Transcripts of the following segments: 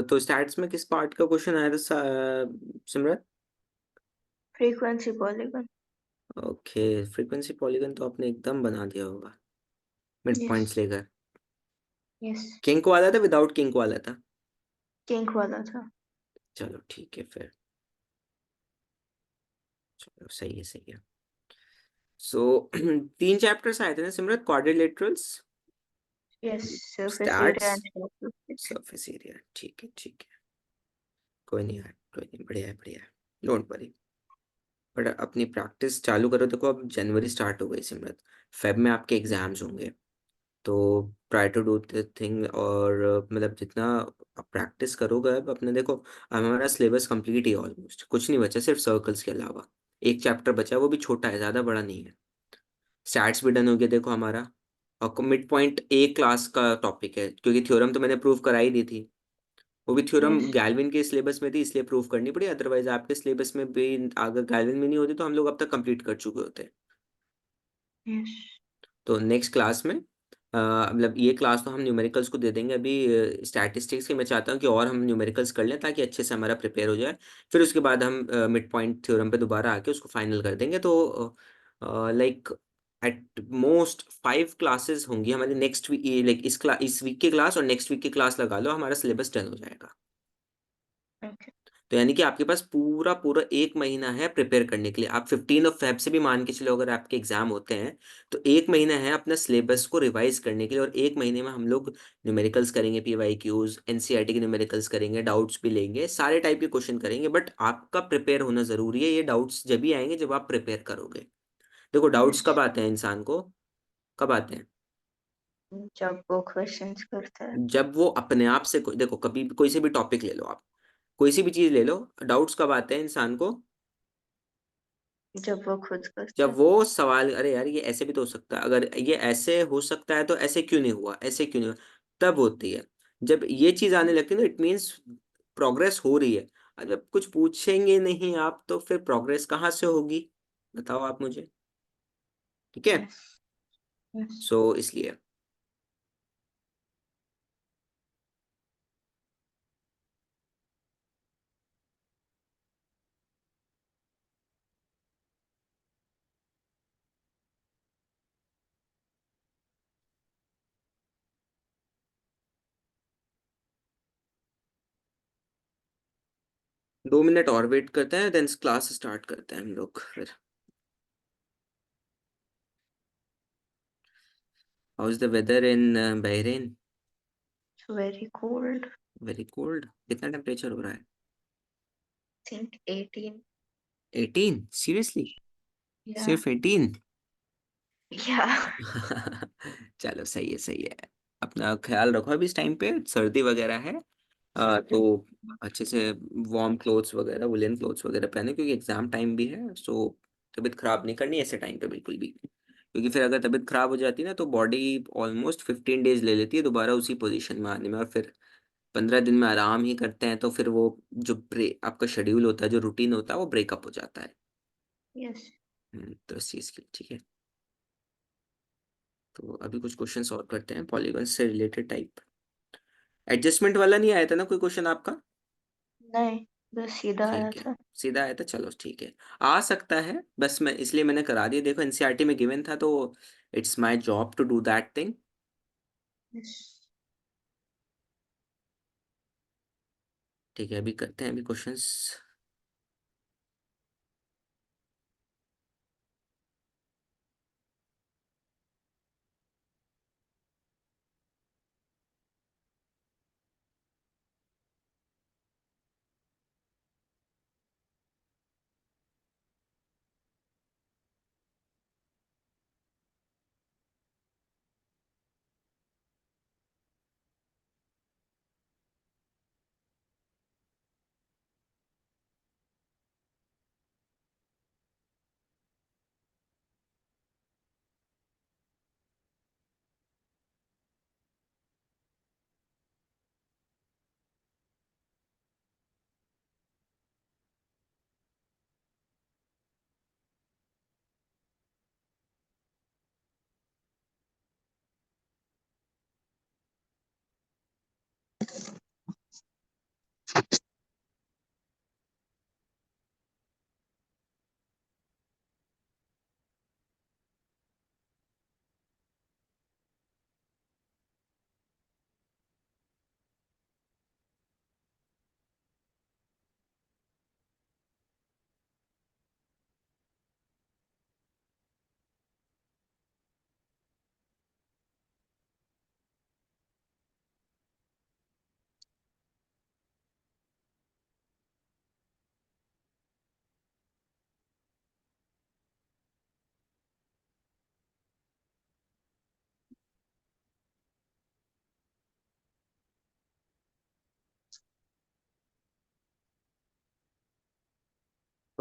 तो स्टैट्स में किस पार्ट का क्वेश्चन आया था Simran? Frequency polygon. Okay, frequency polygon तो आपने एकदम बना दिया होगा मिड यस। पॉइंट्स लेकर। यस। किंक वाला था विदाउट किंक वाला था? किंक वाला था। चलो ठीक है फिर। चलो सही है सही है। सो तीन चैप्टर्स आए थे ना Simran, quadrilaterals, yes. Surface area stats, and characteristics. Surface area. ठीक है ठीक है। कोई नहीं यार, कोई नहीं, बढ़िया है बढ़िया है। Don't worry. बट अपनी प्रैक्टिस चालू करो। देखो अब जनवरी स्टार्ट हो गई सिमरन, फेब में आपके एग्जाम्स होंगे। तो try to do the thing, और मतलब जितना आप प्रैक्टिस करोगे अब अपने, देखो अब हमारा सिलेबस कंप्लीट ही ऑलमोस्ट, कुछ नहीं बचा सिर्फ सर्कल्स के अलावा। एक चैप्टर बचा है, वो भी छोटा है, ज़्यादा बड़ा नहीं है। स्टैट्स भी डन हो गया देखो हमारा। और मिड पॉइंट एक क्लास का टॉपिक है, क्योंकि थ्योरम तो मैंने प्रूव करा ही दी थी। वो भी थ्योरम यस। गैल्विन के सिलेबस में थी, इसलिए प्रूव करनी पड़ी, अदरवाइज आपके सिलेबस में भी अगर गैल्विन में नहीं होती तो हम लोग अब तक कंप्लीट कर चुके होते। यस। तो नेक्स्ट क्लास में मतलब ये क्लास तो हम न्यूमेरिकल्स को दे देंगे अभी। स्टैटिस्टिक्स की मैं चाहता हूँ कि और हम न्यूमेरिकल्स कर लें ताकि अच्छे से हमारा प्रिपेयर हो जाए। फिर उसके बाद हम मिड पॉइंट थ्योरम पे दोबारा आके उसको फाइनल कर देंगे। तो लाइक एट मोस्ट 5 क्लासेस होंगी हमारी नेक्स्ट वीक, लाइक इस वीक की क्लास और नेक्स्ट वीक की क्लास लगा लो, हमारा सिलेबस डन हो जाएगा। ओके। तो यानी कि आपके पास पूरा पूरा एक महीना है प्रिपेयर करने के लिए। आप 15 फेब से भी मान के चलो, अगर आपके एग्जाम होते हैं तो एक महीना है अपना सिलेबस को रिवाइज करने के लिए। और एक महीने में हम लोग न्यूमेरिकल्स करेंगे, पीवाईक्यूज, एनसीईआरटी के न्यूमेरिकल्स करेंगे, डाउट्स भी लेंगे, सारे टाइप के क्वेश्चन करेंगे। बट आपका प्रिपेयर होना जरूरी है। ये डाउट्स जब ही आएंगे जब आप प्रिपेयर करोगे। देखो डाउट्स यस। कब आते हैं इंसान को, कब आते हैं? जब वो क्वेश्चंस करता है। जब वो अपने आप से देखो कभी भी कोई से भी टॉपिक ले लो आप, कोई सी भी चीज ले लो, डाउट्स कब आते हैं इंसान को? जब वो खुद करता जब है। वो सवाल, अरे यार ये ऐसे भी तो हो सकता है, अगर ये ऐसे हो सकता है तो ऐसे क्यों नहीं हुआ, ऐसे क्यों नहीं हुआ, तब होती है। जब ये चीज आने लगती है ना, इट मीन्स प्रोग्रेस हो रही है। और जब कुछ पूछेंगे नहीं आप तो फिर प्रोग्रेस कहाँ से होगी? बताओ आप मुझे। ठीक है। यस। यस। सो इसलिए 2 मिनट और वेट करते हैं, देन क्लास स्टार्ट करते हैं हम लोग फिर। How is the weather in Bahrain? Very cold. Very cold. कितना टेम्परेचर हो रहा है? थिंक 18। 18? सीरियसली? या। सिर्फ 18? या। चलो सही है सही है। अपना ख्याल रखो, अभी इस टाइम पे सर्दी वगैरह है। तो अच्छे से वार्म क्लोथ्स वगैरह, वुलन क्लोथ्स वगैरह पहने, क्योंकि एग्जाम टाइम भी है। सो तबीयत खराब नहीं करनी ऐसे टाइम पे बिल्कुल भी, क्योंकि फिर अगर तबीयत खराब हो जाती है ना तो बॉडी ऑलमोस्ट 15 डेज ले लेती है दोबारा उसी पोजीशन में आने में। और फिर 15 दिन में आराम ही करते हैं तो फिर वो जो आपका शेड्यूल होता है, जो रूटीन होता है, वो ब्रेकअप हो जाता है। यस। तो इस चीज़ के लिए ठीक है। तो अभी कुछ क्वेश्चन सॉल्व करते हैं पॉलीगन से रिलेटेड टाइप। एडजस्टमेंट वाला नहीं आया था ना कोई क्वेश्चन आपका? नहीं, बस सीधा आया ठीक है, था। सीधा आया था, चलो ठीक है। आ सकता है, बस मैं इसलिए मैंने करा दिया। देखो एनसीईआरटी में गिवन था तो it's my job to do that thing. Yes. ठीक है, अभी करते हैं अभी questions.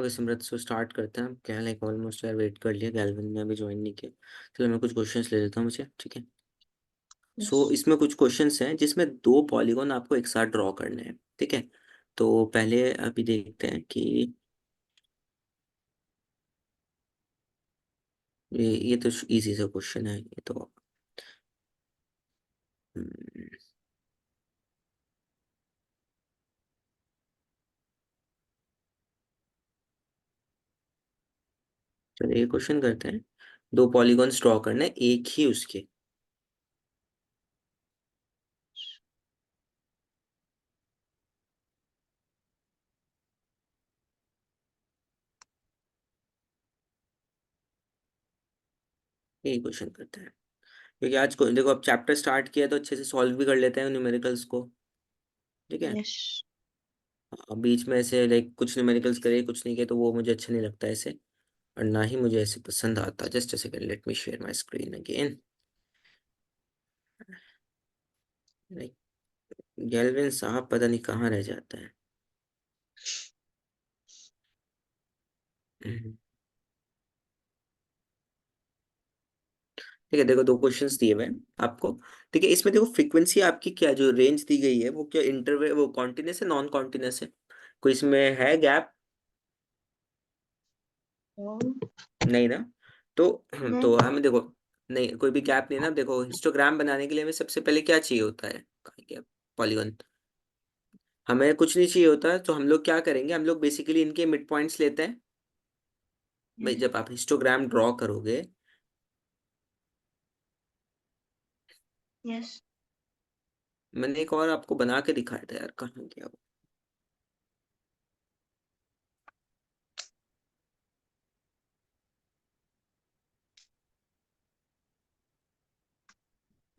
Okay Simrat, so start करते हैं। हम क्या लाइक ऑलमोस्ट यार वेट कर लिया, गैल्विन ने अभी ज्वाइन नहीं किया। चलो मैं कुछ क्वेश्चंस ले लेता हूँ मुझे, ठीक है। सो yes, इसमें कुछ क्वेश्चंस हैं जिसमें दो पॉलीगॉन आपको एक साथ ड्रॉ करने हैं, ठीक है। तो पहले अभी देखते हैं कि ये तो इजी सा क्वेश्चन है ये तो। हम्म, चलो ये क्वेश्चन करते हैं। दो पॉलीगॉन्स ड्रॉ करने हैं, एक ही उसके। यही क्वेश्चन करते हैं, क्योंकि आज को देखो अब चैप्टर स्टार्ट किया तो अच्छे से सॉल्व भी कर लेते हैं न्यूमेरिकल्स को, ठीक है। yes, बीच में ऐसे लाइक कुछ न्यूमेरिकल्स करे कुछ नहीं किए तो वो मुझे अच्छा नहीं लगता ऐसे, और ना ही मुझे ऐसे पसंद आता। Just a second, let me share my screen again. Like Galvin साहब पता नहीं कहाँ रह जाता है। हम्म, ठीक है, देखो दो क्वेश्चंस दिए हुए हैं आपको, ठीक है। इसमें देखो फ्रीक्वेंसी आपकी क्या जो रेंज दी गई है वो क्या इंटरवल वो कॉन्टिन्यूस है नॉन कॉन्टिन्यूस है, कोई इसमें है गैप? no, नहीं ना। तो नहीं, तो हमें देखो, नहीं कोई भी गैप नहीं है ना। देखो हिस्टोग्राम बनाने के लिए हमें सबसे पहले क्या चाहिए होता है, क्या पॉलीगॉन। हमें कुछ नहीं चाहिए होता, तो हम लोग क्या करेंगे, हम लोग बेसिकली इनके मिड पॉइंट्स लेते हैं। भाई yes, जब आप हिस्टोग्राम ड्रॉ करोगे, yes, मैंने एक और आपको बना के दिखाया था यार, कहाँ गया वो।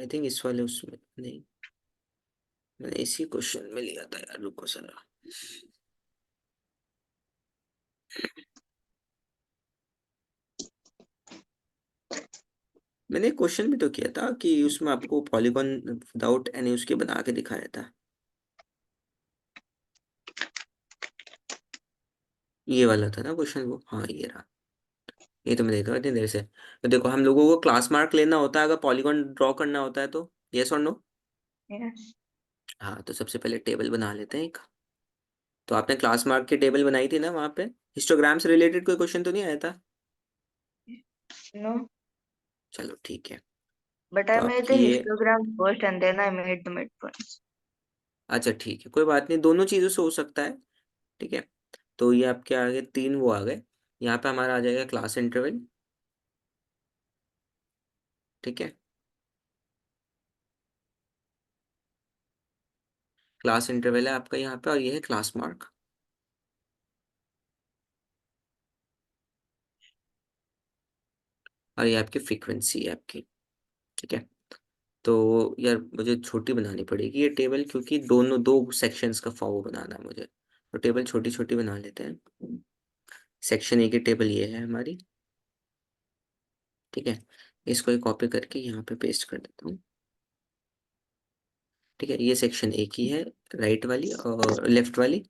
आई थिंक इस वाले उसमें नहीं, मैंने इसी क्वेश्चन में लिया था यार, रुको जरा। मैंने क्वेश्चन भी तो किया था कि उसमें आपको पॉलीगॉन विदाउट एनी उसके बना के दिखाया था। ये वाला था ना क्वेश्चन वो, हाँ ये रहा। ये तो मैं देख रहा था इतनी देर से। तो देखो हम लोगों को क्लास मार्क लेना होता है अगर पॉलीगॉन ड्रॉ करना होता है तो, यस और नो। yes, हाँ तो सबसे पहले टेबल बना लेते हैं एक। तो आपने क्लास मार्क की टेबल बनाई थी ना वहाँ पे, हिस्टोग्राम से रिलेटेड कोई क्वेश्चन तो नहीं आया था? no. चलो ठीक है। But तो I made the आपकी ये, histogram first and then I made the midpoints. अच्छा ठीक है कोई बात नहीं, दोनों चीज़ों से हो सकता है, ठीक है। तो ये आपके आगे तीन वो आ गए। यहाँ पे हमारा आ जाएगा क्लास इंटरवल, ठीक है। क्लास इंटरवल है आपका यहाँ पे, और ये है क्लास मार्क, और ये आपकी फ्रीक्वेंसी है आपकी, ठीक है। तो यार मुझे छोटी बनानी पड़ेगी ये टेबल, क्योंकि दोनों दो सेक्शंस का फॉर्म बनाना है मुझे, तो टेबल छोटी छोटी बना लेते हैं। सेक्शन ए की टेबल ये है हमारी, ठीक है। इसको एक कॉपी करके यहाँ पे पेस्ट कर देता हूँ, ठीक है। ये सेक्शन ए की है, राइट वाली और लेफ्ट वाली,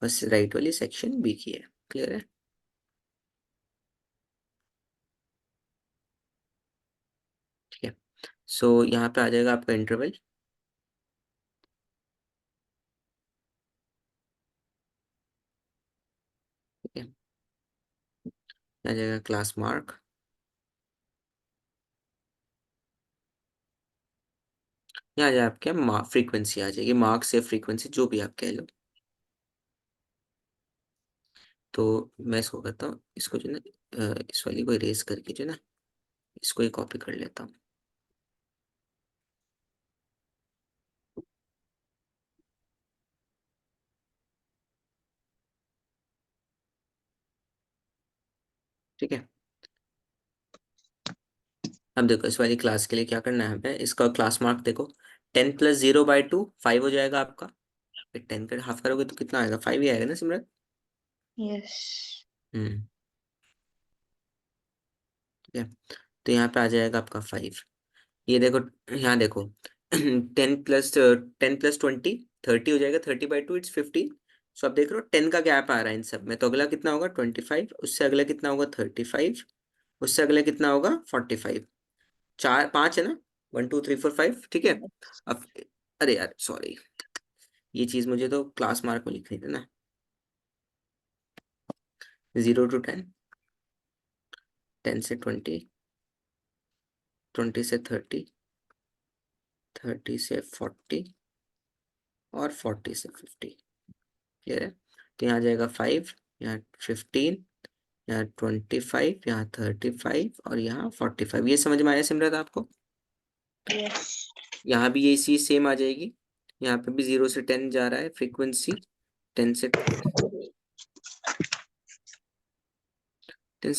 बस राइट वाली सेक्शन बी की है। क्लियर है, ठीक है। सो यहाँ पे आ जाएगा आपका इंटरवल, ठीक है। आ जाएगा क्लास मार्क, यहाँ आ जाए आपके फ्रीक्वेंसी आ जाएगी, मार्क से फ्रीक्वेंसी जो भी आप कह लो। तो मैं इसको करता हूँ, इसको जो ना इस वाली को इरेज करके जो ना इसको ही कॉपी कर लेता हूँ, ठीक है। अब देखो इस वाली क्लास के लिए क्या करना है हमें, इसका क्लास मार्क देखो, 10 + 0/2 5 हो जाएगा आपका। 10 का हाफ करोगे तो कितना आएगा, 5 ही आएगा ना सिमरन। Yes, हम्म, ठीक है। तो यहाँ पे आ जाएगा आपका 5। ये देखो, यहाँ देखो 10 + 10 + 20 30 हो जाएगा, 30/2 इट्स 15। सो आप देख रहे हो 10 का गैप आ रहा है इन सब में, तो अगला कितना होगा 25, उससे अगला कितना होगा 35, उससे अगला कितना होगा 45। चार पांच है ना, 1 2 3 4 5, ठीक है। अब अरे यार सॉरी, ये चीज मुझे तो क्लास मार्क में लिखनी थी ना। 0 to 10, 10 से 20, 20 से 30, 30 से 40 और 40 से 50। क्लियर है। तो यहाँ जाएगा 5, यहाँ 15, यहाँ 25, यहाँ 35 और यहाँ 45। ये समझ में आया सिमरत आपको? Yes. यहाँ भी ये चीज सेम आ जाएगी। यहाँ पे भी 0 से 10 जा रहा है फ्रीक्वेंसी। 10 से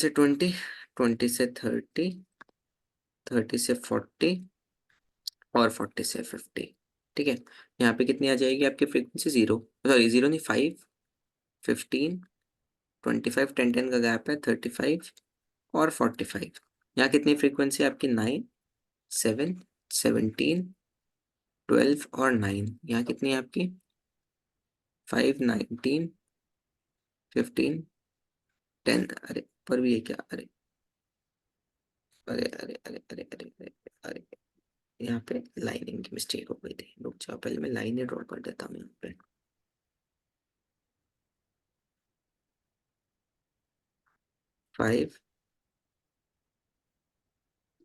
20, 20 से 30, 30 से 40 और 40 से 50। ठीक है। यहाँ पे कितनी आ जाएगी आपकी फ्रीक्वेंसी? 0, सॉरी 0 नहीं, 5, 15, 25, 10 10 का गैप है, 35 और 45। यहाँ कितनी फ्रीक्वेंसी आपकी? 9, 7, 17, 12 और 9। यहाँ कितनी है आपकी? 5, 19, 15, 10। अरे पर भी है क्या? अरे अरे अरे अरे अरे अरे अरे अरे, यहाँ पे लाइनिंग की मिस्टेक हो गई थी। रुक जाओ, पहले मैं लाइनें ड्रॉ कर देता हूँ यहाँ पे। 5,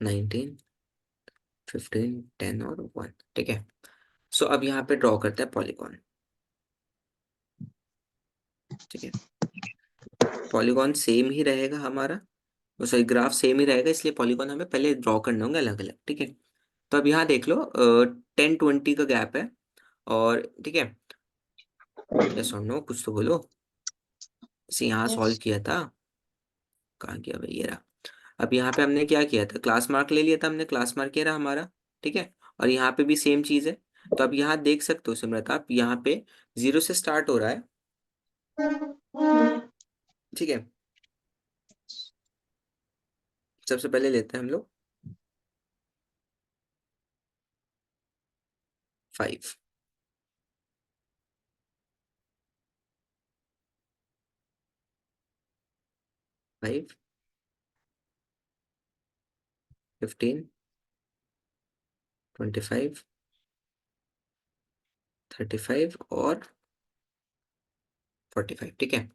19, 15, 10 और 1। ठीक है। सो अब यहाँ पे ड्रॉ करते हैं पॉलीगॉन। ठीक है। पॉलीगॉन सेम ही रहेगा हमारा, सॉरी ग्राफ सेम ही रहेगा, इसलिए पॉलीगॉन हमें पहले ड्रॉ करने होंगे अलग अलग। ठीक है। तो अब यहाँ देख लो 10 20 का गैप है। और ठीक है, यस और नो कुछ तो बोलो। इसे यहाँ सॉल्व Yes. किया था, कहाँ किया भाई, ये रहा। अब यहाँ पे हमने क्या किया था? क्लास मार्क ले लिया था हमने, क्लास मार्क ये रहा हमारा। ठीक है। और यहाँ पे भी सेम चीज है। तो अब यहाँ देख सकते हो सिमरत आप, यहाँ पे 0 से स्टार्ट हो रहा है। ठीक है। सबसे पहले लेते हैं हम लोग 5, 5, 15, 25, 35 और 45। ठीक है।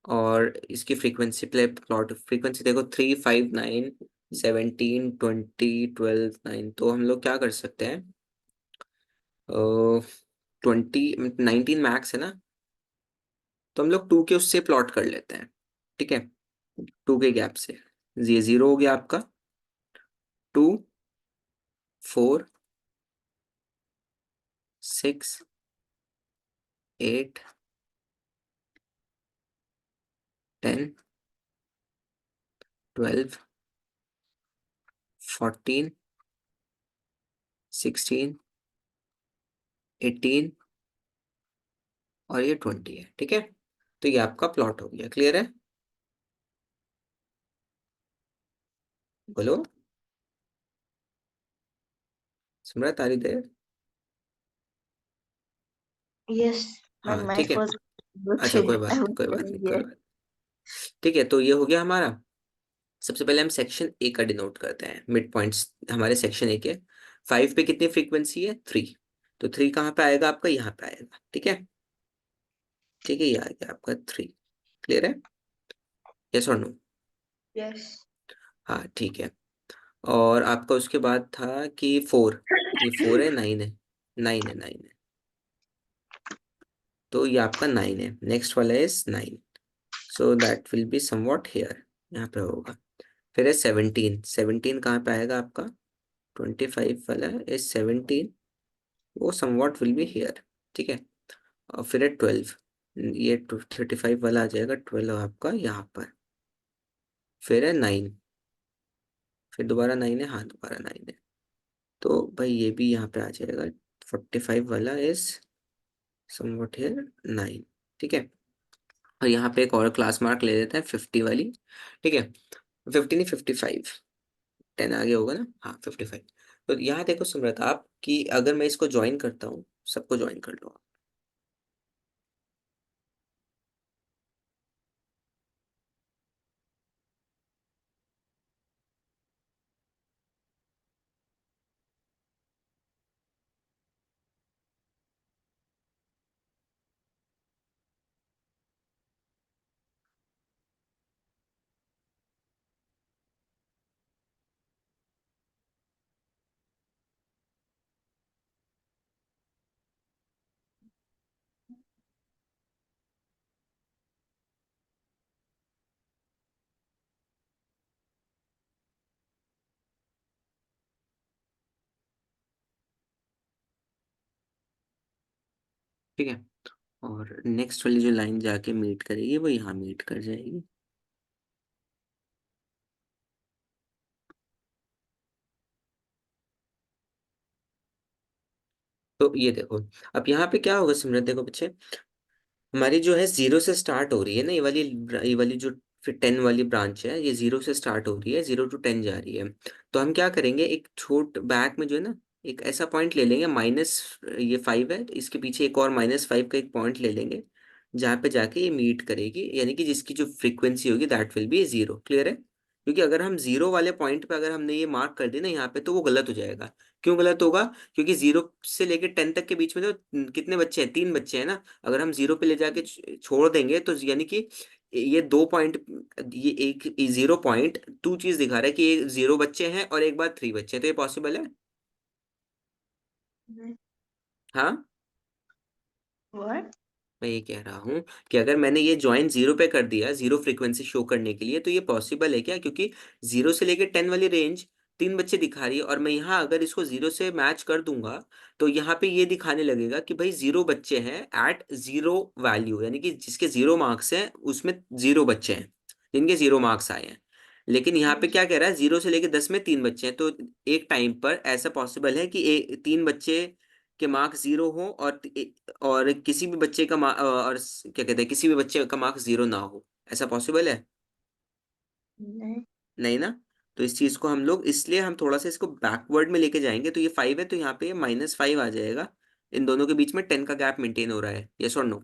और इसकी फ्रीक्वेंसी प्ले प्लॉट फ्रीक्वेंसी देखो, 3, 5, 9, 17, 20, 12, 9। तो हम लोग क्या कर सकते हैं? 20, 19 मैक्स है ना, तो हम लोग 2 के उससे प्लॉट कर लेते हैं। ठीक है। 2 के गैप से ये 0 हो गया आपका, 2, 4, 6, 8, 10, 12, 14, 16, 18 और ये 20 है। ठीक है। तो ये आपका प्लॉट हो गया। क्लियर है? बोलो स्मृत, आ रही देर? Yes. But हाँ my ठीक है। first अच्छा कोई I बात was नहीं, कोई बात नहीं, telling कोई yes. बात। ठीक है, तो ये हो गया हमारा। सबसे पहले हम सेक्शन ए का डिनोट करते हैं, मिड पॉइंट्स हमारे सेक्शन ए के। 5 पे कितनी फ्रीक्वेंसी है? 3। तो 3 कहाँ पे आएगा आपका? यहाँ पे आएगा। ठीक है। ठीक है, ये आ गया आपका 3। क्लियर है? यस और नो? Yes. हाँ ठीक है। और आपका उसके बाद था कि 4, ये 4 है, 9 है, 9 है, 9 है। तो ये आपका 9 है, नेक्स्ट वाला is 9। So that will be somewhat here, यहाँ पे होगा। फिर है 17, 17 कहाँ पे आएगा आपका? 25 वाला इज 17, वो समवॉट विल बी हेयर। ठीक है। और फिर है 12, ये 35 वाला आ जाएगा, 12 आपका यहाँ पर। फिर है 9, फिर दोबारा 9 है, हाँ दोबारा 9 है। तो भाई ये भी यहाँ पे आ जाएगा, 45 वाला इज समवॉट हेयर 9। ठीक है। और यहाँ पे एक और क्लास मार्क ले लेते हैं, 50 वाली। ठीक है। 50 नहीं, 55, 10 आगे होगा ना, हाँ 55। तो यहाँ देखो सुमरत आप, कि अगर मैं इसको ज्वाइन करता हूँ, सबको ज्वाइन कर लो आप। ठीक है, और नेक्स्ट वाली जो लाइन जाके मीट करेगी वो यहाँ मीट कर जाएगी। तो ये देखो, अब यहाँ पे क्या होगा सिमरन, देखो बच्चे, हमारी जो है जीरो से स्टार्ट हो रही है ना, ये वाली जो फिर 10 वाली ब्रांच है, ये जीरो से स्टार्ट हो रही है, 0 to 10 जा रही है। तो हम क्या करेंगे, एक छोट बैक में जो है ना, एक ऐसा पॉइंट ले लेंगे, माइनस, ये 5 है, तो इसके पीछे एक और -5 का एक पॉइंट ले लेंगे, जहाँ पे जाके ये मीट करेगी, यानी कि जिसकी जो फ्रीक्वेंसी होगी दैट विल बी 0। क्लियर है? क्योंकि अगर हम जीरो वाले पॉइंट पे अगर हमने ये मार्क कर दिया ना यहाँ पे, तो वो गलत हो जाएगा। क्यों गलत होगा? क्योंकि 0 से लेकर 10 तक के बीच में तो कितने बच्चे हैं, 3 बच्चे हैं ना। अगर हम 0 पे ले जाके छोड़ देंगे तो यानी कि ये 2 पॉइंट, ये एक 0.2 चीज दिखा रहा है कि ये 0 बच्चे हैं और एक बार 3 बच्चे हैं, तो ये पॉसिबल है? हाँ, What? मैं ये कह रहा हूँ कि अगर मैंने ये ज्वाइन 0 पे कर दिया, 0 फ्रीक्वेंसी शो करने के लिए, तो ये पॉसिबल है क्या? क्योंकि 0 से लेकर 10 वाली रेंज 3 बच्चे दिखा रही है, और मैं यहाँ अगर इसको 0 से मैच कर दूंगा, तो यहाँ पे ये दिखाने लगेगा कि भाई 0 बच्चे हैं एट 0 वैल्यू, यानी कि जिसके 0 मार्क्स हैं उसमें 0 बच्चे हैं जिनके 0 मार्क्स आए हैं। लेकिन यहाँ पे Yes. क्या कह रहा है, 0 से लेकर 10 में 3 बच्चे हैं, तो एक टाइम पर ऐसा पॉसिबल है कि 3 बच्चे के मार्क्स 0 हो, और किसी भी बच्चे का क्या कहते हैं, किसी भी बच्चे का मार्क्स 0 ना हो। ऐसा पॉसिबल है? No. नहीं ना। तो इस चीज को हम लोग, इसलिए हम थोड़ा सा इसको बैकवर्ड में लेके जाएंगे, तो ये 5 है, तो यहाँ पे ये -5 आ जाएगा। इन दोनों के बीच में 10 का गैप मेंटेन हो रहा है, यस और नो?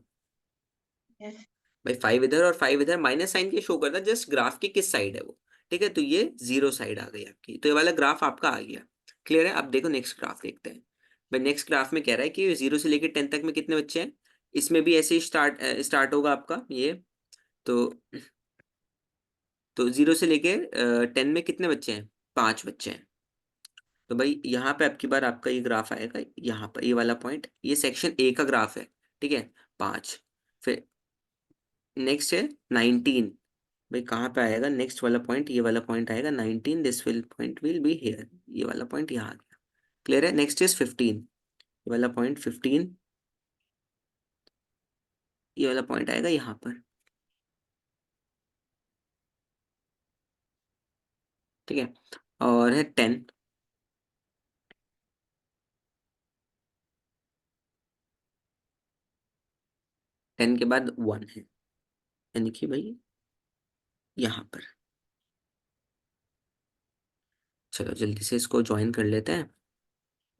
Yes. भाई 5 इधर और 5 इधर, माइनस साइन के शो करता है जस्ट ग्राफ की किस साइड है वो। ठीक है, तो ये 0 साइड आ गई आपकी, तो ये वाला ग्राफ आपका आ गया। क्लियर है? अब देखो नेक्स्ट ग्राफ देखते हैं। भाई नेक्स्ट ग्राफ में कह रहा है कि 0 से लेकर 10 तक में कितने बच्चे हैं। इसमें भी ऐसे ही स्टार्ट होगा आपका ये। तो 0 से लेकर 10 में कितने बच्चे हैं? 5 बच्चे हैं। तो भाई यहाँ पे आपकी बार आपका ये ग्राफ आएगा, यहाँ पर ये वाला पॉइंट, ये सेक्शन ए का ग्राफ है। ठीक है, 5। फिर नेक्स्ट है 19। भाई कहाँ पे आएगा नेक्स्ट वाला पॉइंट? ये वाला पॉइंट आएगा 19, this will point will be here, ये वाला पॉइंट यहाँ आ गया। क्लियर है? नेक्स्ट इज 15, ये वाला पॉइंट 15, ये वाला पॉइंट आएगा यहाँ पर। ठीक है, और है 10। 10 के बाद 1 है, यानी कि भाई यहाँ पर। चलो जल्दी से इसको ज्वाइन कर लेते हैं।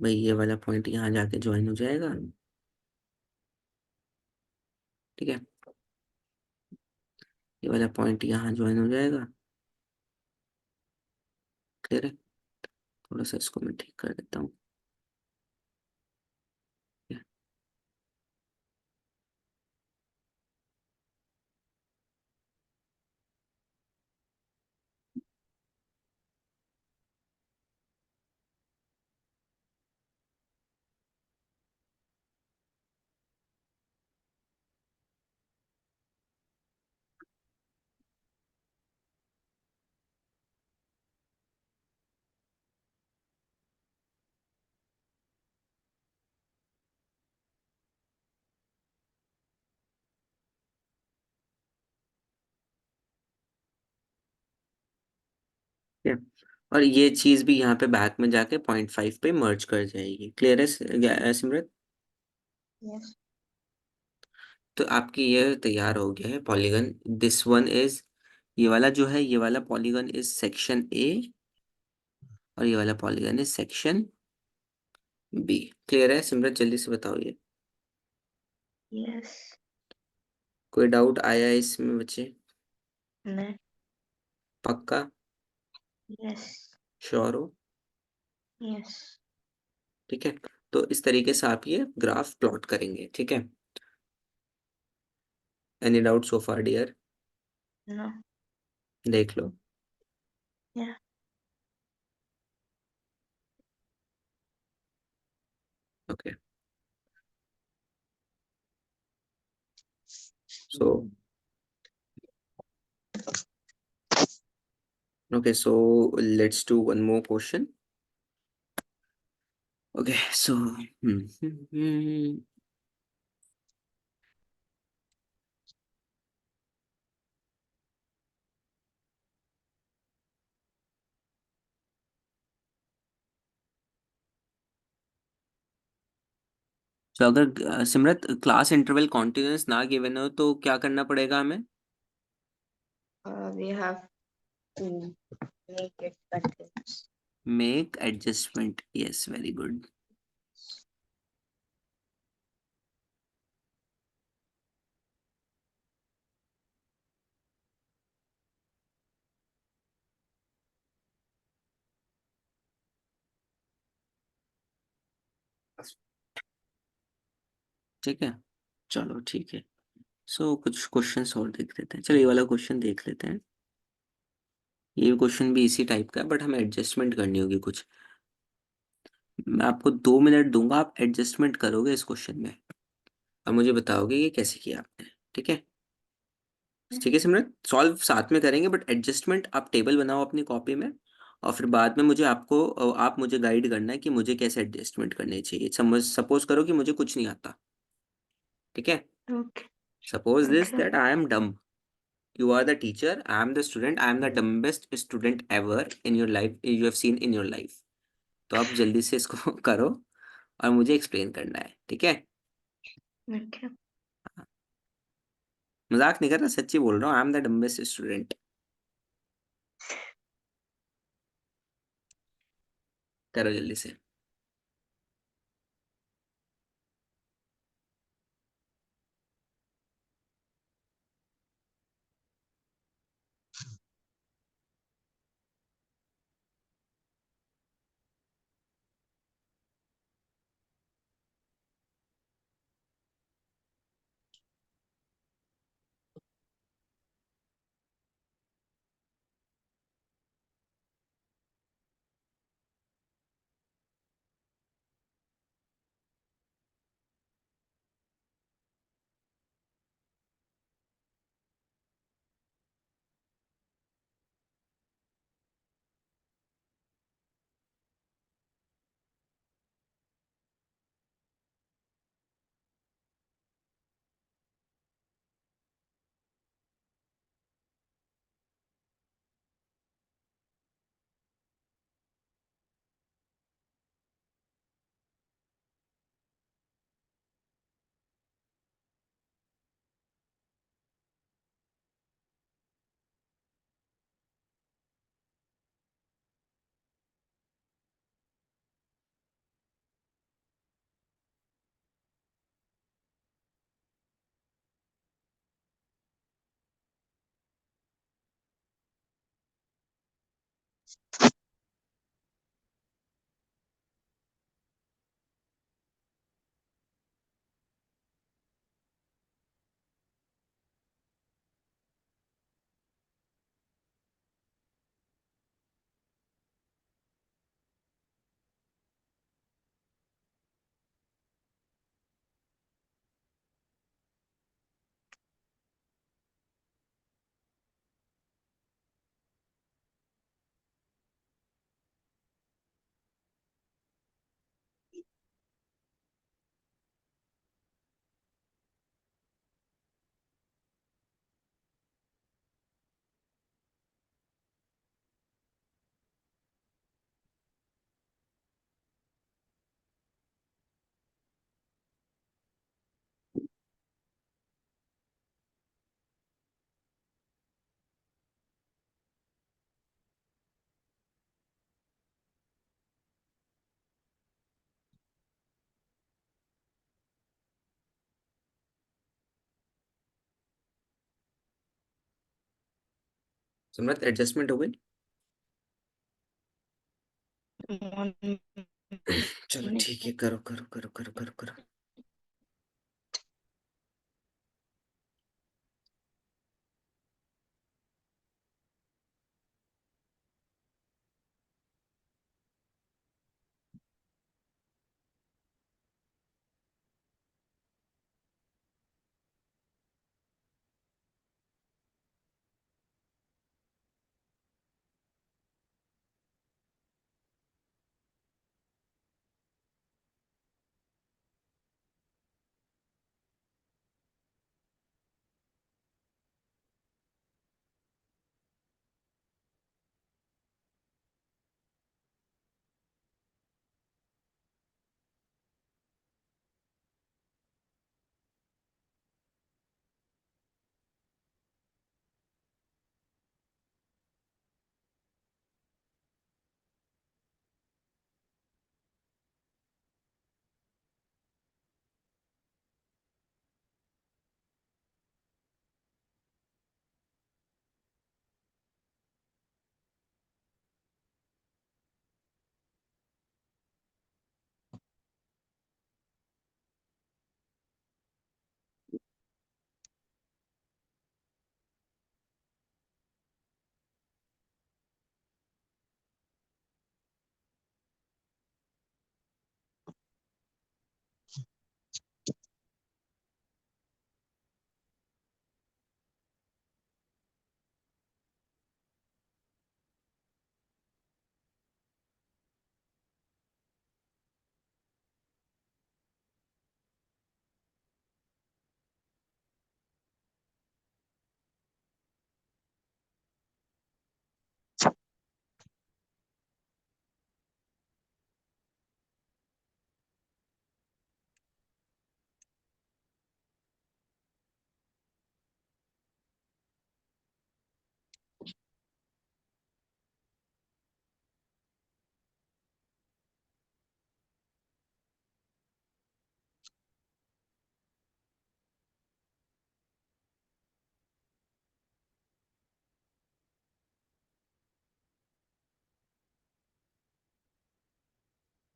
भाई ये वाला पॉइंट यहाँ जाके ज्वाइन हो जाएगा। ठीक है, ये वाला पॉइंट यहाँ ज्वाइन हो जाएगा। क्लियर है? थोड़ा सा इसको मैं ठीक कर देता हूँ। ठीक है, और ये चीज भी यहाँ पे बैक में जाके 0.5 पे मर्ज कर जाएगी। क्लियर है सिमरत? Yes. तो आपकी ये तैयार हो गया है पॉलीगन। दिस वन इज, ये वाला जो है, ये वाला पॉलीगन इज सेक्शन ए, और ये वाला polygon is section B. Clear है सिमरत? जल्दी से बताओ ये। Yes. कोई डाउट आया है इसमें बच्चे? No. पक्का? Yes. श्योर हो? Yes. ठीक है, तो इस तरीके से आप ये ग्राफ प्लॉट करेंगे। ठीक है, एनी डाउट सो फार डियर? No. देख लो। Yeah. Okay, so okay, so let's do one more question. Okay, so तो अगर सिमरत क्लास इंटरवल कॉन्टिन्यूस ना गिवन हो तो क्या करना पड़ेगा हमें? We have to make it continuous. Make adjustment, yes very good. ठीक है, चलो ठीक है। कुछ क्वेश्चंस और देख लेते हैं, चलो ये वाला क्वेश्चन देख लेते हैं। ये क्वेश्चन भी इसी टाइप का है बट हमें एडजस्टमेंट करनी होगी कुछ। मैं आपको 2 मिनट दूंगा, आप एडजस्टमेंट करोगे इस क्वेश्चन में और मुझे बताओगे ये कैसे किया आपने। ठीक है? ठीक है सिमरन, सॉल्व साथ में करेंगे बट एडजस्टमेंट आप टेबल बनाओ अपनी कॉपी में, और फिर बाद में मुझे आप मुझे गाइड करना है कि मुझे कैसे एडजस्टमेंट करने चाहिए। सपोज करो कि मुझे कुछ नहीं आता। ठीक है? Okay. Suppose this Okay. That I am dumb, you are the teacher, I am the student, I am the dumbest student ever in your life, you have seen in your life. तो आप जल्दी से इसको करो और मुझे explain करना है। ठीक है? Okay. मजाक नहीं कर रहा, सच्ची बोल रहा हूँ, आई एम द डम्बेस्ट स्टूडेंट। करो जल्दी से। सिमरत एडजस्टमेंट हो गई? One चलो minute. ठीक है, करो करो करो करो करो करो।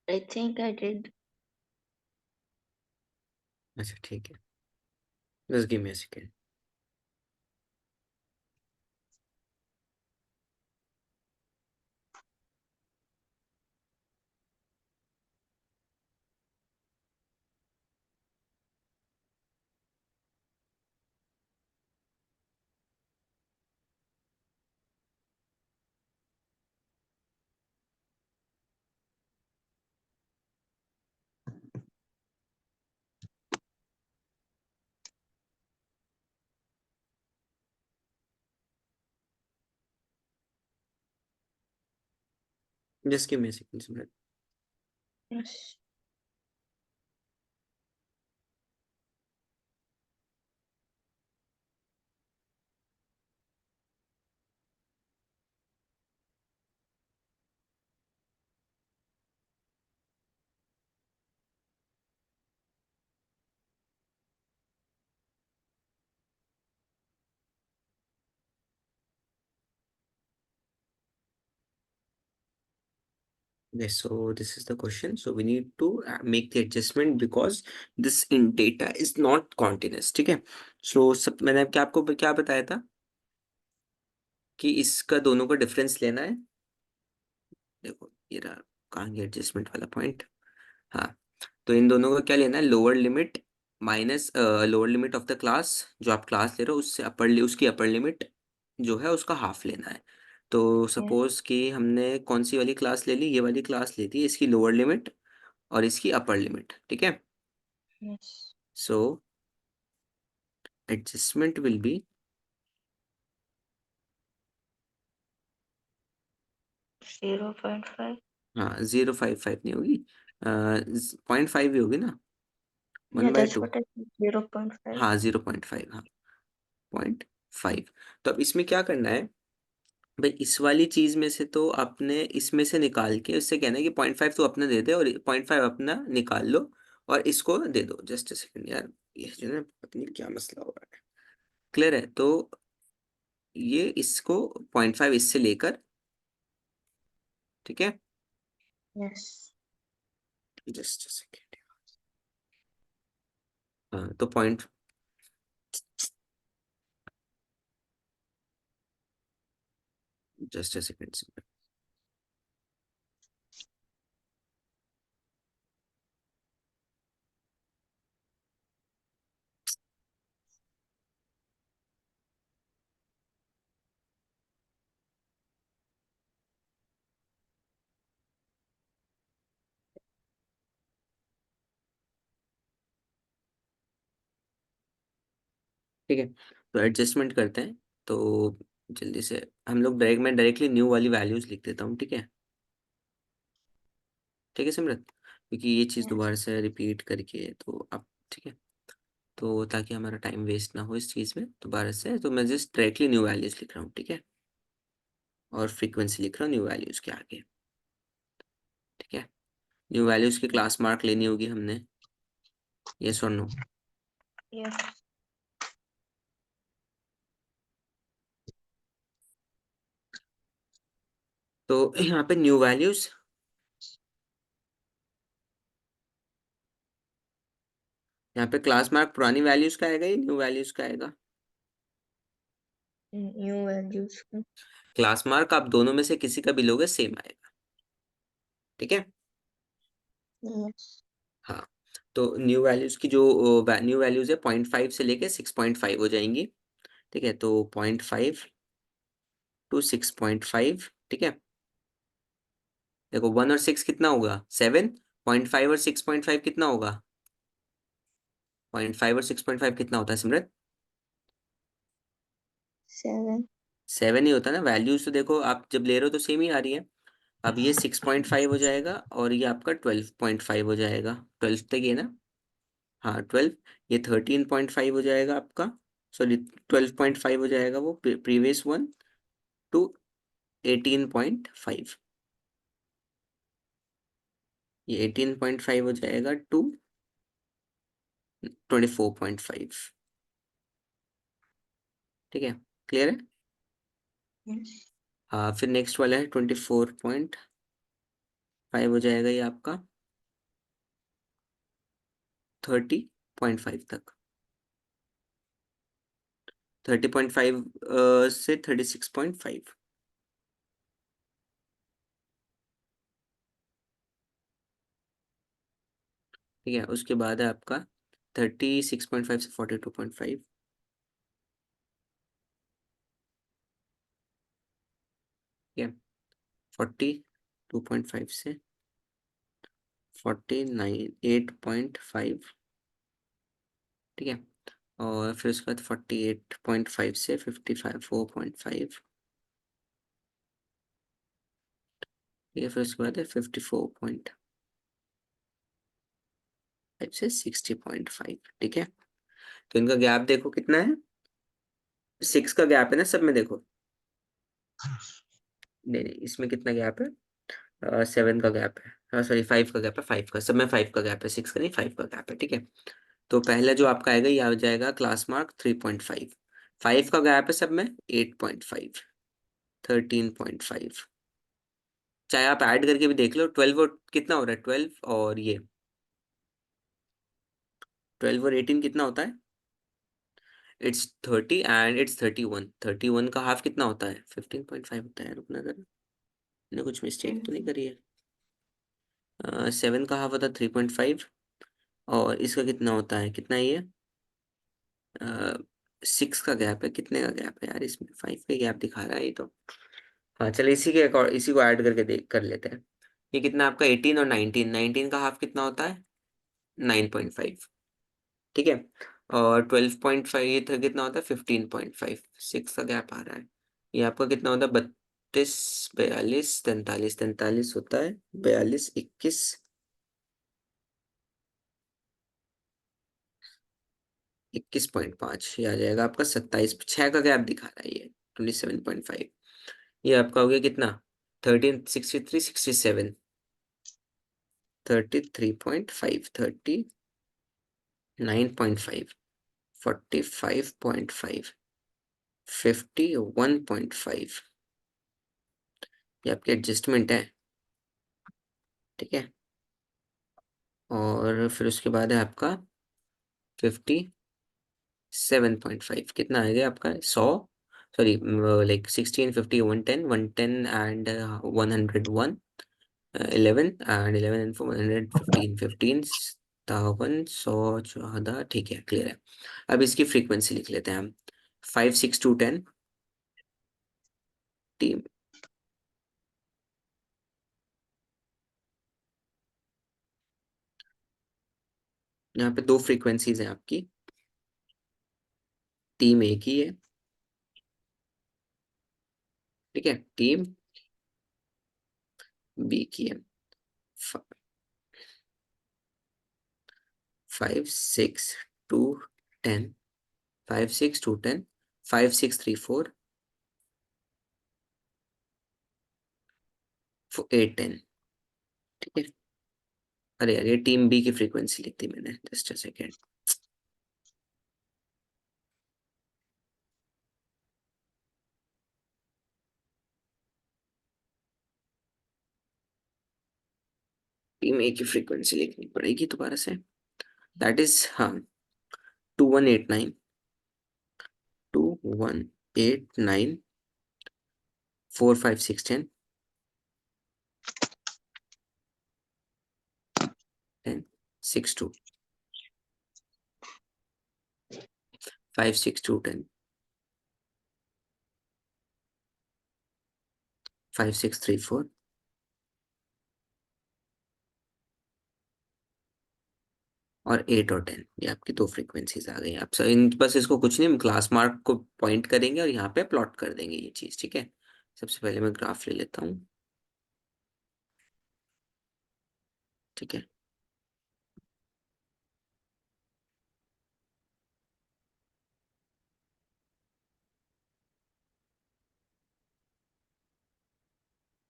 I think I did. अच्छा ठीक है, just give me a second. Just give me a second Simran. Yes. Yes, so this is the question. So we need to make the adjustment because this in data is not continuous. ठीक है, so सब मैंने क्या आपको क्या बताया था कि इसका दोनों का डिफरेंस लेना है। देखो ये रहा, कहाँ गया एडजस्टमेंट वाला पॉइंट। हाँ, तो इन दोनों का क्या लेना है, lower limit minus lower limit of the class जो आप क्लास ले रहे हो उससे उसकी अपर लिमिट जो है उसका हाफ लेना है। तो Yes. सपोज कि हमने कौन सी वाली क्लास ले ली, ये वाली क्लास ली थी, इसकी लोअर लिमिट और इसकी अपर लिमिट, ठीक है। Yes. So adjustment will be 0.5. हाँ 0.55 नहीं होगी, 0.5 ही होगी ना, Yeah, one by that's two what I said. 0.5. हाँ 0.5, हाँ 0.5। तो अब इसमें क्या करना है भाई, इस वाली चीज में से तो आपने इसमें से निकाल के उससे कहना है कि 0.5 तो अपना दे दे और 0.5 अपना निकाल लो और इसको दे दो। जस्ट सेकंड यार, ये जो है पता नहीं क्या मसला हो रहा है। क्लियर है, तो ये इसको 0.5 इससे लेकर, ठीक है। Yes. जस्ट सेकंड, हाँ तो पॉइंट, जस्ट सेकंड, ठीक है। तो एडजस्टमेंट करते हैं, तो जल्दी से हम लोग मैं डायरेक्टली न्यू वाली वैल्यूज लिख देता हूँ, ठीक है। ठीक है सिमरत, क्योंकि ये चीज़ Yes. दोबारा से रिपीट करके तो अब, ठीक है, तो ताकि हमारा टाइम वेस्ट ना हो इस चीज़ में दोबारा से, तो मैं जस्ट डायरेक्टली न्यू वैल्यूज लिख रहा हूँ, ठीक है। और फ्रीक्वेंसी लिख रहा हूँ न्यू वैल्यूज के आगे, ठीक है। न्यू वैल्यूज की क्लास मार्क लेनी होगी हमने, यस और नो। Yes. तो यहाँ पे न्यू वैल्यूज, यहाँ पे क्लास मार्क पुरानी वैल्यूज का आएगा या न्यू वैल्यूज का आएगा। New values. क्लास मार्क आप दोनों में से किसी का भी लोगे सेम आएगा, ठीक है। Yes. हाँ, तो न्यू वैल्यूज की जो न्यू वैल्यूज है 0.5 से लेके 6.5 हो जाएंगी, ठीक है। तो 0.5 टू 6.5, ठीक है। देखो 1 और 6 कितना होगा 7, 0.5 और 6.5 कितना होगा, 0.5 और 6.5 कितना होता है सिमरत, 7. 7 ही होता है ना। वैल्यूज तो देखो आप जब ले रहे हो तो सेम ही आ रही है। अब ये 6.5 हो जाएगा और ये आपका 12.5 हो जाएगा, 12 तक ये ना, हाँ 12। ये 13.5 हो जाएगा आपका, सॉरी 12.5 हो जाएगा वो प्रीवियस वन, टू 18.5, ये 18.5 हो जाएगा टू 24.5, ठीक है। क्लियर है। Yes. हाँ फिर नेक्स्ट वाला है 24.5 हो जाएगा ये आपका, 30.5 तक, 30.5 से 36.5। ठीक है, उसके बाद है आपका 36.5 से 42.5। ठीक है, 42.5 से 48.5। ठीक है, और फिर उसके बाद 48.5 से 54.5। ठीक है, फिर उसके बाद है 54.5 से 60.5। ठीक है, तो इनका गैप देखो कितना है, 6 का गैप है ना सब में, देखो। नहीं नहीं, इसमें कितना गैप है, 7 का गैप है, हाँ सॉरी 5 का गैप है, 5 का, सब में 5 का गैप है, 6 का नहीं, 5 का गैप है। ठीक है, तो पहला जो आपका आएगा ये आ जाएगा क्लास मार्क 3.5। 5 का गैप है सब में, 8.5, 13.5। चाहे आप ऐड करके भी देख लो, 12 और कितना हो रहा है, 12 और ये 12 और 18 कितना होता है, इट्स 30 एंड इट्स 31। 31 का हाफ कितना होता है, 15.5 होता है। रुकना जरा, मैंने कुछ मिस्टेक तो नहीं करी है। 7 का हाफ होता है 3.5, और इसका कितना होता है, कितना है ये, 6 का गैप है। कितने का गैप है यार इसमें, 5 का गैप दिखा रहा है ये तो। हाँ चलिए, इसी को ऐड करके देख कर लेते हैं। ये कितना आपका 18 और 19, 19 का हाफ कितना होता है, 9.5। ठीक है, और 12.5 ये था कितना होता है, 15.5। 6 का गैप आ रहा है। ये आपका कितना होता है, 32, 42, 43, 43 होता है, 42, 21, 21.5, ये आ जाएगा आपका 27। 6 का गैप दिखा रहा है ये, 27.5। ये आपका हो गया कितना, 1363, 67, 33.5, 39.5, 45.5, 51.5। ये आपकी एडजस्टमेंट है। ठीक है, और फिर उसके बाद है आपका 57.5। कितना आएगा आपका, 100, sorry like 16, 50, 110, 110 and 101, 11 and 11 and 115, 15, 1,114। ठीक है, क्लियर है। अब इसकी फ्रीक्वेंसी लिख लेते हैं हम, 5, 6, 2, 10। टीम, यहाँ पे दो फ्रीक्वेंसीज हैं आपकी, टीम एक ही है। ठीक है, टीम बी की है। 5, 6, 2, 10, 5, 6, 2, 10, 5, 6, 3, 4, 8, 10। ठीक है, अरे यार ये टीम बी की फ्रीक्वेंसी लिख दी मैंने, जस्ट अ सेकेंड। टीम ए की फ्रीक्वेंसी लिखनी पड़ेगी दोबारा से, दैट इज हाँ, 2189, 2189, 4, 5, 6, 10, 10, 6, 2, 5, 6, 2, 10, 5, 6, 3, 4, और 8 और 10। ये आपकी दो फ्रीक्वेंसीज आ गई। आप इन बस इसको कुछ नहीं, क्लास मार्क को पॉइंट करेंगे और यहाँ पे प्लॉट कर देंगे ये चीज। ठीक है, सबसे पहले मैं ग्राफ ले लेता हूँ। ठीक है,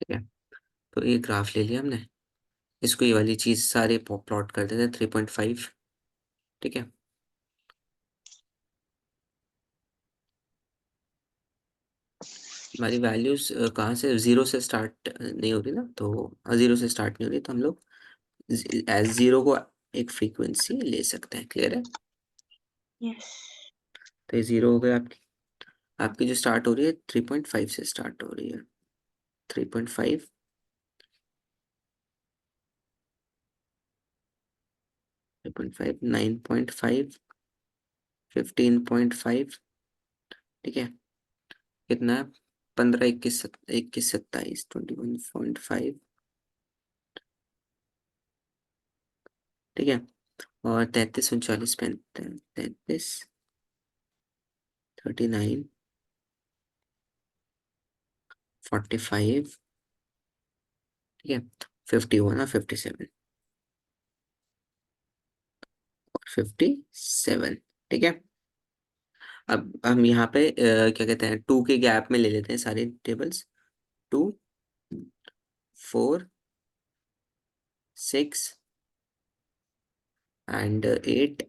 ठीक है, तो ये ग्राफ ले लिया हमने, इसको ये वाली चीज सारे प्लॉट कर देते हैं, 3.5। ठीक है, हमारी वैल्यूज कहाँ से, जीरो से स्टार्ट नहीं हो रही ना, तो जीरो से स्टार्ट नहीं हो रही, तो हम लोग एज जीरो को एक फ्रीक्वेंसी ले सकते हैं। क्लियर है? यस। तो ये 0 हो गया आपकी। आपकी जो स्टार्ट हो रही है 3.5 से स्टार्ट हो रही है। 3.5, 3.5, 9.5, 15.5। ठीक है, कितना है? 15, 21, 21, 27, 21.5। ठीक है, और 33, 39, 35, 39, 45। ठीक है, 51 और 57 और 57। ठीक है, अब हम यहाँ पे क्या कहते हैं, 2 के गैप में ले लेते हैं सारे tables. 2, 4, 6 and 8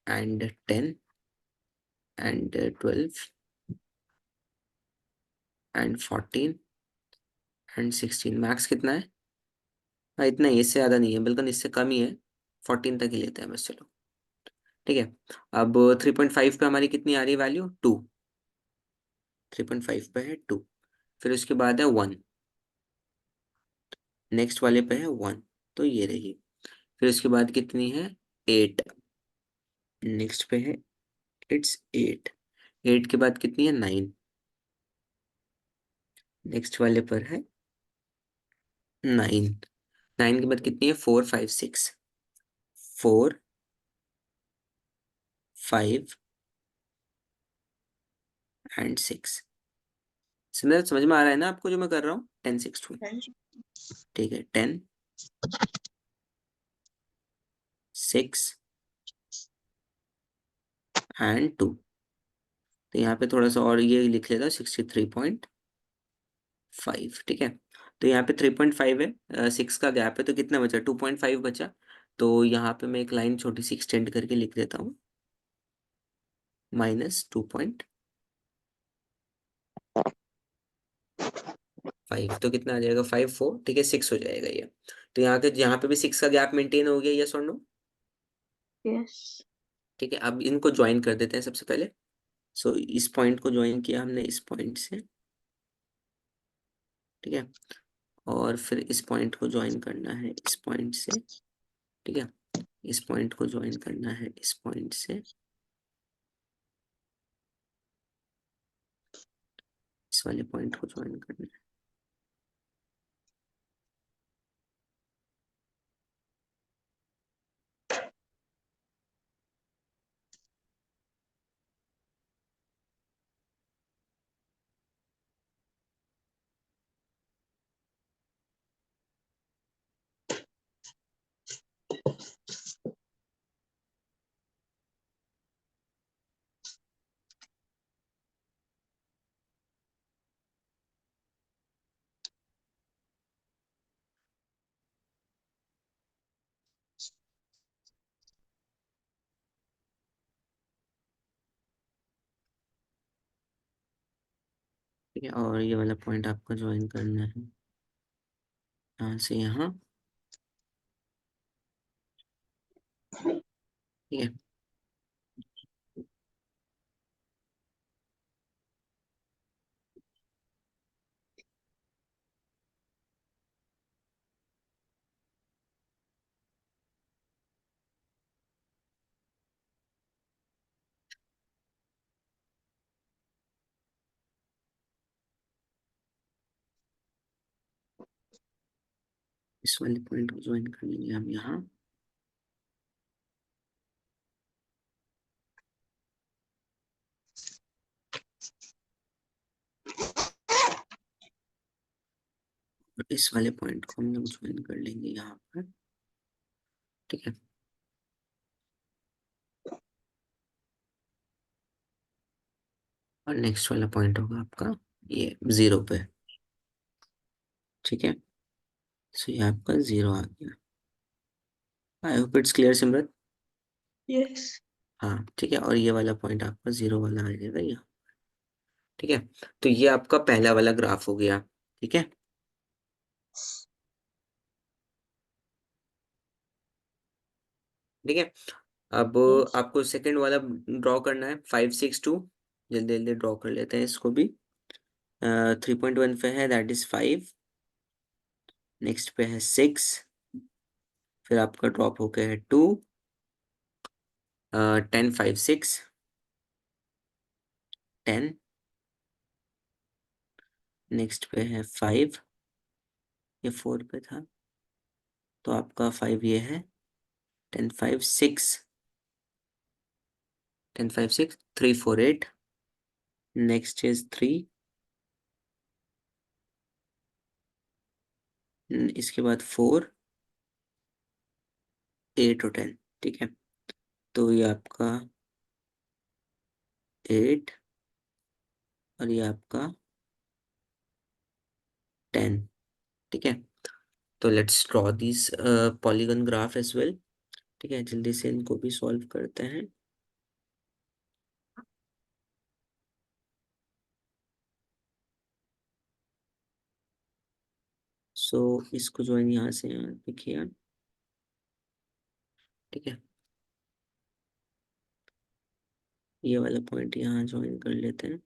and 10 and 12 and 14 and 16। Max कितना है? हाँ, इतना ही, इससे ज़्यादा नहीं है, बिल्कुल इससे कम ही है। 14 तक ही लेते हैं बस, चलो। ठीक है, अब 3.5 पे हमारी कितनी आ रही है वैल्यू? 2। 3.5 पे है 2, फिर उसके बाद है 1, नेक्स्ट वाले पे है 1, तो ये रही। फिर उसके बाद कितनी है? 8, नेक्स्ट पे है, इट्स 8। 8 के बाद कितनी है? 9, नेक्स्ट वाले पर है 9। 9 के बाद कितनी है? 4, 5, 6। 4, 5 एंड 6। समझ में आ रहा है ना आपको जो मैं कर रहा हूँ? 10, 6, 2। हाँ जी। ठीक है, 10, 6 एंड 2। तो यहाँ पे थोड़ा सा और ये लिख लेता हूँ, 63.5। ठीक है, तो यहाँ पे 3.5 है, 6 का गैप है, तो कितना बचा? 2.5 बचा। तो यहाँ पे मैं एक लाइन छोटी सी एक्सटेंड करके लिख देता हूँ, -2.5। तो कितना आ जाएगा? 5, 4। ठीक है, 6 हो जाएगा ये। तो यहाँ पे भी 6 का गैप मेंटेन हो गया, यस और नो? यस। ठीक है, अब इनको ज्वाइन कर देते हैं सबसे पहले। सो इस पॉइंट को ज्वाइन किया हमने इस पॉइंट से। ठीक है, और फिर इस पॉइंट को ज्वाइन करना है इस पॉइंट से। ठीक है, इस पॉइंट को ज्वाइन करना है इस पॉइंट से, इस वाले पॉइंट को ज्वाइन करना है। ठीक है, और ये वाला पॉइंट आपको ज्वाइन करना है यहाँ से यहाँ। ठीक है, इस वाले पॉइंट को ज्वाइन कर लेंगे हम यहाँ। और इस वाले पॉइंट को हम लोग ज्वाइन कर लेंगे यहाँ पर। ठीक है, और नेक्स्ट वाला पॉइंट होगा आपका ये 0 पे। ठीक है, सो ये आपका 0 आ गया। I hope it's clear Simrat. Yes. हाँ, ठीक है, और ये वाला पॉइंट आपका 0 वाला आ जाएगा यहाँ। ठीक है, तो ये आपका पहला वाला ग्राफ हो गया। ठीक है, ठीक है। अब yes, आपको सेकंड वाला ड्रॉ करना है, 5 6 2। जल्दी जल्दी ड्रॉ कर लेते हैं इसको भी। 3.1 पे है, दैट इज 5। नेक्स्ट पे है 6। फिर आपका ड्रॉप हो गया है 2। 10 5 6। 10। नेक्स्ट पे है 5। ये 4 पे था, तो आपका 5 ये है। 10 5 6। 10 5 6, 3 4 8। Next is 3। इसके बाद 4 8 और 10। ठीक है, तो ये आपका 8 और ये आपका 10। ठीक है, तो let's draw this polygon graph as well. ठीक है, जल्दी से इनको भी सॉल्व करते हैं। सो इसको जो है यहाँ से यहाँ लिखिए। ठीक है, ये वाला पॉइंट यहाँ ज्वाइन कर लेते हैं।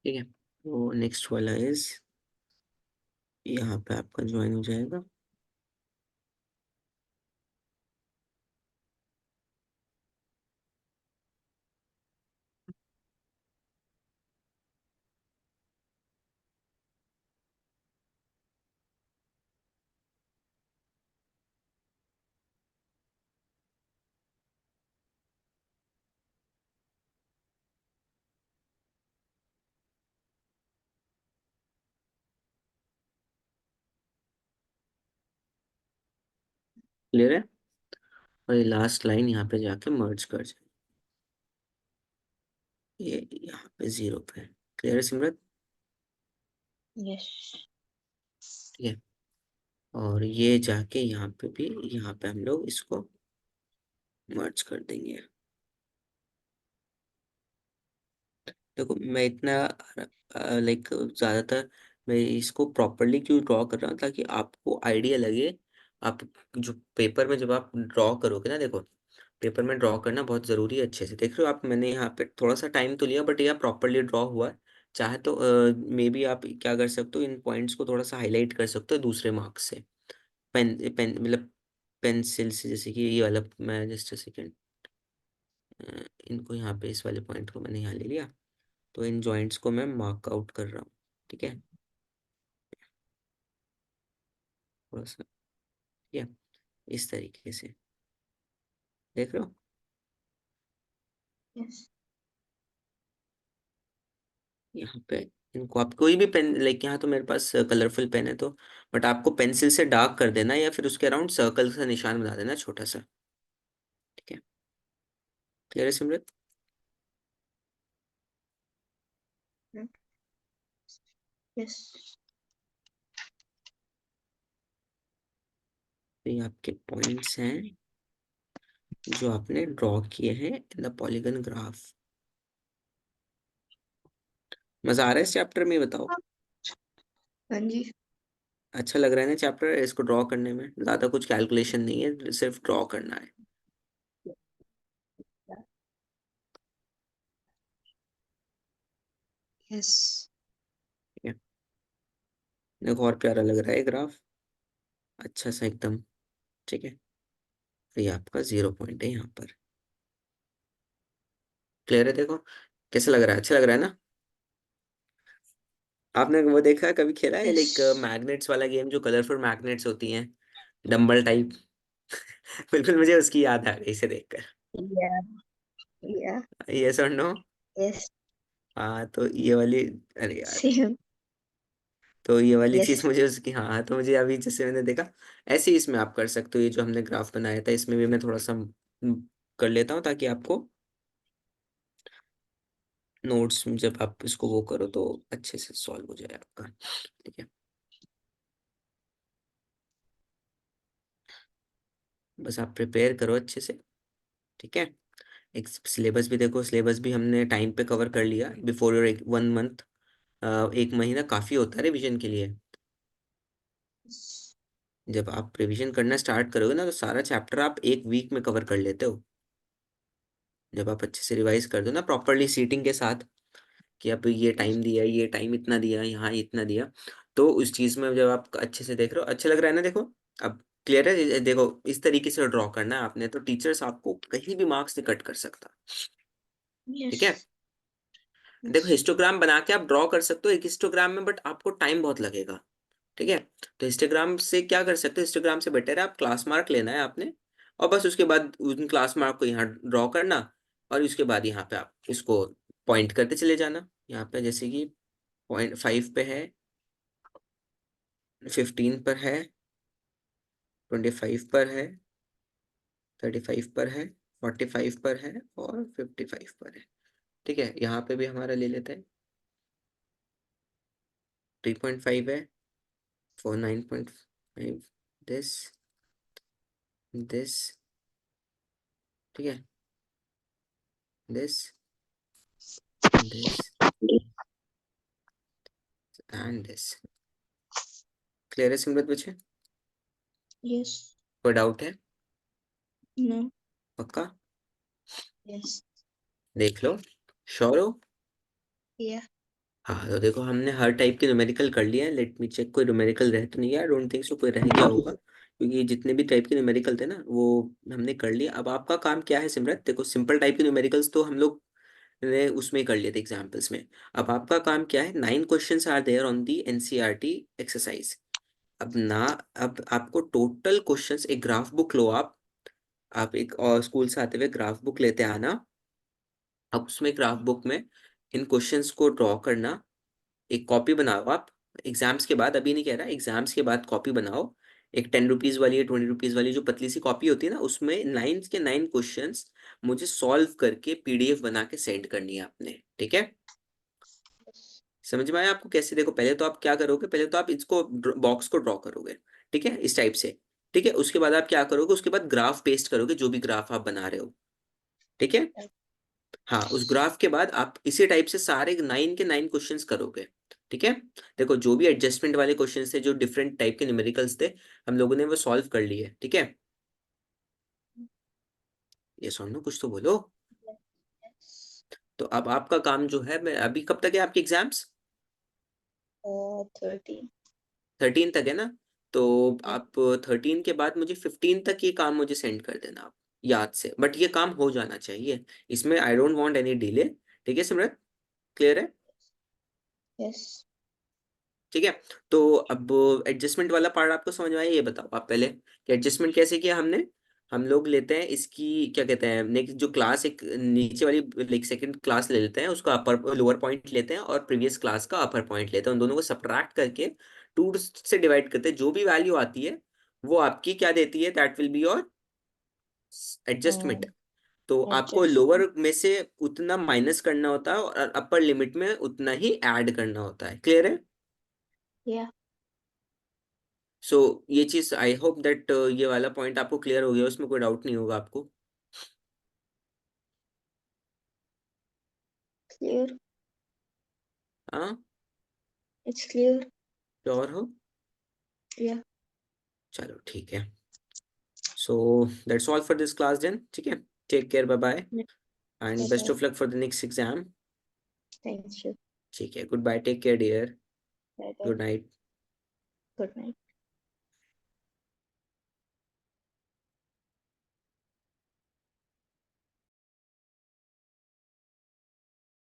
ठीक है, तो नेक्स्ट वाला इज यहाँ पे आपका ज्वाइन हो जाएगा। क्लियर है, और ये लास्ट लाइन यहाँ पे जाके मर्ज कर जाए, ये यहाँ पे 0 पे। क्लियर है सिमरत? yes, ठीक है, और ये जाके यहाँ पे भी, यहाँ पे हम लोग इसको मर्ज कर देंगे। देखो मैं इतना लाइक ज़्यादातर मैं इसको प्रॉपरली क्यों ड्रॉ कर रहा हूँ, ताकि आपको आइडिया लगे। आप जो पेपर में जब आप ड्रॉ करोगे ना, देखो पेपर में ड्रॉ करना बहुत ज़रूरी है। अच्छे से देख रहे हो आप, मैंने यहाँ पे थोड़ा सा टाइम तो लिया, बट यह प्रॉपरली ड्रॉ हुआ है। चाहे तो मे बी आप क्या कर सकते हो, इन पॉइंट्स को थोड़ा सा हाईलाइट कर सकते हो दूसरे मार्क्स से। पेन पेन मतलब पेंसिल से, जैसे कि ये वाला, मैं जस्ट सेकेंड इनको यहाँ पे इस वाले पॉइंट को मैंने यहाँ ले लिया, तो इन जॉइंट्स को मैं मार्क आउट कर रहा हूँ। ठीक है, थोड़ा सा, ठीक है, इस तरीके से देख रहे हो। yes, यहाँ पे इनको आप कोई भी पेन, लाइक यहाँ तो मेरे पास कलरफुल पेन है, तो बट आपको पेंसिल से डार्क कर देना, या फिर उसके अराउंड सर्कल का निशान बना देना छोटा सा। ठीक है, क्लियर है सिमरत? mm, yes, तो ये आपके पॉइंट्स हैं जो आपने ड्रॉ किए हैं इन द पॉलीगन ग्राफ। मजा आ रहा है इस चैप्टर में, ये बताओ? हाँ जी, अच्छा लग रहा है ना चैप्टर, इसको ड्रॉ करने में ज़्यादा कुछ कैलकुलेशन नहीं है, सिर्फ ड्रॉ करना है। yes, ठीक है, देखो और प्यारा लग रहा है ग्राफ, अच्छा सा एकदम। ठीक है, तो ये आपका 0 पॉइंट है यहाँ पर। क्लियर है? देखो कैसा लग रहा है, अच्छा लग रहा है ना? आपने वो देखा है, कभी खेला है लाइक yes, मैग्नेट्स वाला गेम, जो कलरफुल मैग्नेट्स होती हैं, डंबल टाइप? बिल्कुल मुझे उसकी याद आ गई इसे देखकर। yeah, yeah, यस और नो? yes, हाँ तो ये वाली, अरे यार, Same. तो ये वाली चीज Yes. मुझे उसकी, हाँ तो मुझे अभी जैसे मैंने देखा, ऐसे ही इसमें आप कर सकते हो। ये जो हमने ग्राफ बनाया था इसमें भी मैं थोड़ा सा कर लेता हूँ ताकि आपको नोट्स में जब आप इसको वो करो तो अच्छे से सॉल्व हो जाए आपका। ठीक है, बस आप प्रिपेयर करो अच्छे से। ठीक है, एक सिलेबस भी देखो, सिलेबस भी हमने टाइम पे कवर कर लिया बिफोर योर 1 मंथ। 1 महीना काफ़ी होता है रिविजन के लिए। जब आप रिविजन करना स्टार्ट करोगे ना तो सारा चैप्टर आप 1 वीक में कवर कर लेते हो, जब आप अच्छे से रिवाइज कर दो ना प्रॉपरली सीटिंग के साथ, कि अब ये टाइम दिया, ये टाइम इतना दिया, यहाँ इतना दिया। तो उस चीज़ में जब आप अच्छे से देख रहे हो, अच्छा लग रहा है ना, देखो अब क्लियर है। देखो इस तरीके से ड्रॉ करना है आपने, तो टीचर्स आपको कहीं भी मार्क्स से कट कर सकता। ठीक है, Yes. देखो Yes. हिस्टोग्राम बना के आप ड्रॉ कर सकते हो एक हिस्टोग्राम में, बट आपको टाइम बहुत लगेगा। ठीक है, तो हिस्टोग्राम से क्या कर सकते हो, हिस्टोग्राम से बेटर है आप क्लास मार्क लेना है आपने, और बस उसके बाद उन क्लास मार्क को यहाँ ड्रॉ करना, और उसके बाद यहाँ पे आप इसको पॉइंट करते चले जाना। यहाँ पे जैसे कि 0.5 पे है, 15 पर है, 25 पर है, 35 पर है, 45 पर है, और 55 पर है। ठीक है, यहाँ पे भी हमारा ले लेते हैं, 3.5 है, 9.5, दिस, दिस, ठीक है, this, this and this. Clear है सिमरत बच्चे? Yes. कोई डाउट है? No. पक्का? Yes. देख लो, श्योर हो? Yeah. हाँ तो देखो हमने हर टाइप के न्यूमेरिकल कर लिया है। लेट मी चेक, कोई न्यूमेरिकल रह तो नहीं गया? आई डोंट थिंक सो कोई रह गया होगा, क्योंकि जितने भी टाइप के न्यूमेरिकल थे ना वो हमने कर लिया। अब आपका काम क्या है सिमरत, देखो सिंपल टाइप के न्यूमेरिकल्स तो हम लोग ने उसमें ही कर लिए थे एग्जाम्पल्स में। अब आपका काम क्या है, 9 questions are there on the NCERT exercise. अब ना, अब आपको टोटल क्वेश्चंस, एक ग्राफ बुक लो आप एक और स्कूल से आते हुए ग्राफ बुक लेते आना। अब उसमें ग्राफ बुक में इन क्वेश्चंस को ड्रॉ करना, एक कॉपी बनाओ आप। एग्जाम्स के बाद, अभी नहीं कह रहा, एग्जाम्स के बाद कॉपी बनाओ, एक 10 रुपीज वाली या 20 रुपीज वाली जो पतली सी कॉपी होती है ना, उसमें 9 के 9 क्वेश्चंस मुझे सॉल्व करके पीडीएफ बना के सेंड करनी है आपने। ठीक है, समझ में आया आपको कैसे? देखो पहले तो आप क्या करोगे, पहले तो आप इसको बॉक्स को ड्रॉ करोगे, ठीक है, इस टाइप से। ठीक है, उसके बाद आप क्या करोगे, उसके बाद ग्राफ पेस्ट करोगे, जो भी ग्राफ आप बना रहे हो। ठीक है, हाँ उस ग्राफ के बाद आप इसी टाइप से सारे 9 के 9 क्वेश्चंस करोगे। ठीक है, देखो जो भी एडजस्टमेंट वाले क्वेश्चंस थे, जो डिफरेंट टाइप के न्यूमेरिकल्स थे, हम लोगों ने वो सॉल्व कर लिए। ठीक है, ये सुनो, कुछ तो बोलो। Yes. तो अब आपका काम जो है, मैं अभी, कब तक है आपके एग्जाम्स? 13. 13 तक है ना? तो Yeah. आप 13 के बाद मुझे 15 तक ये काम मुझे सेंड कर देना आप, याद से, बट ये काम हो जाना चाहिए। इसमें I don't want any delay. ठीक है सिमरत, क्लियर है? Yes. ठीक है, तो अब एडजस्टमेंट वाला पार्ट आपको समझ में आया? ये बताओ आप पहले कि एडजस्टमेंट कैसे किया हमने। हम लोग लेते हैं इसकी, क्या कहते हैं, नेक्स्ट जो क्लास, एक नीचे वाली लाइक सेकंड क्लास ले लेते हैं, उसका अपर लोअर पॉइंट लेते हैं, और प्रीवियस क्लास का अपर पॉइंट लेते हैं, उन दोनों को सब्ट्रैक्ट करके 2 से डिवाइड करते हैं। जो भी वैल्यू आती है वो आपकी क्या देती है, that will be your adjustment. Um, तो आपको adjustment. लोअर में से उतना माइनस करना होता है, और अपर लिमिट में उतना ही ऐड करना होता है। क्लियर है? Yeah. सो ये चीज आई होप दैट ये वाला पॉइंट आपको क्लियर हो गया, उसमें कोई डाउट नहीं होगा आपको। Clear. हाँ, It's clear. श्योर हो? Yeah. चलो ठीक है, so that's all for this class then. ठीक है, take care, bye bye, Yeah. And Bye best bye. Of luck for the next exam. Thank you. ठीक है, good bye, take care dear, Bye bye. Good night. Good night.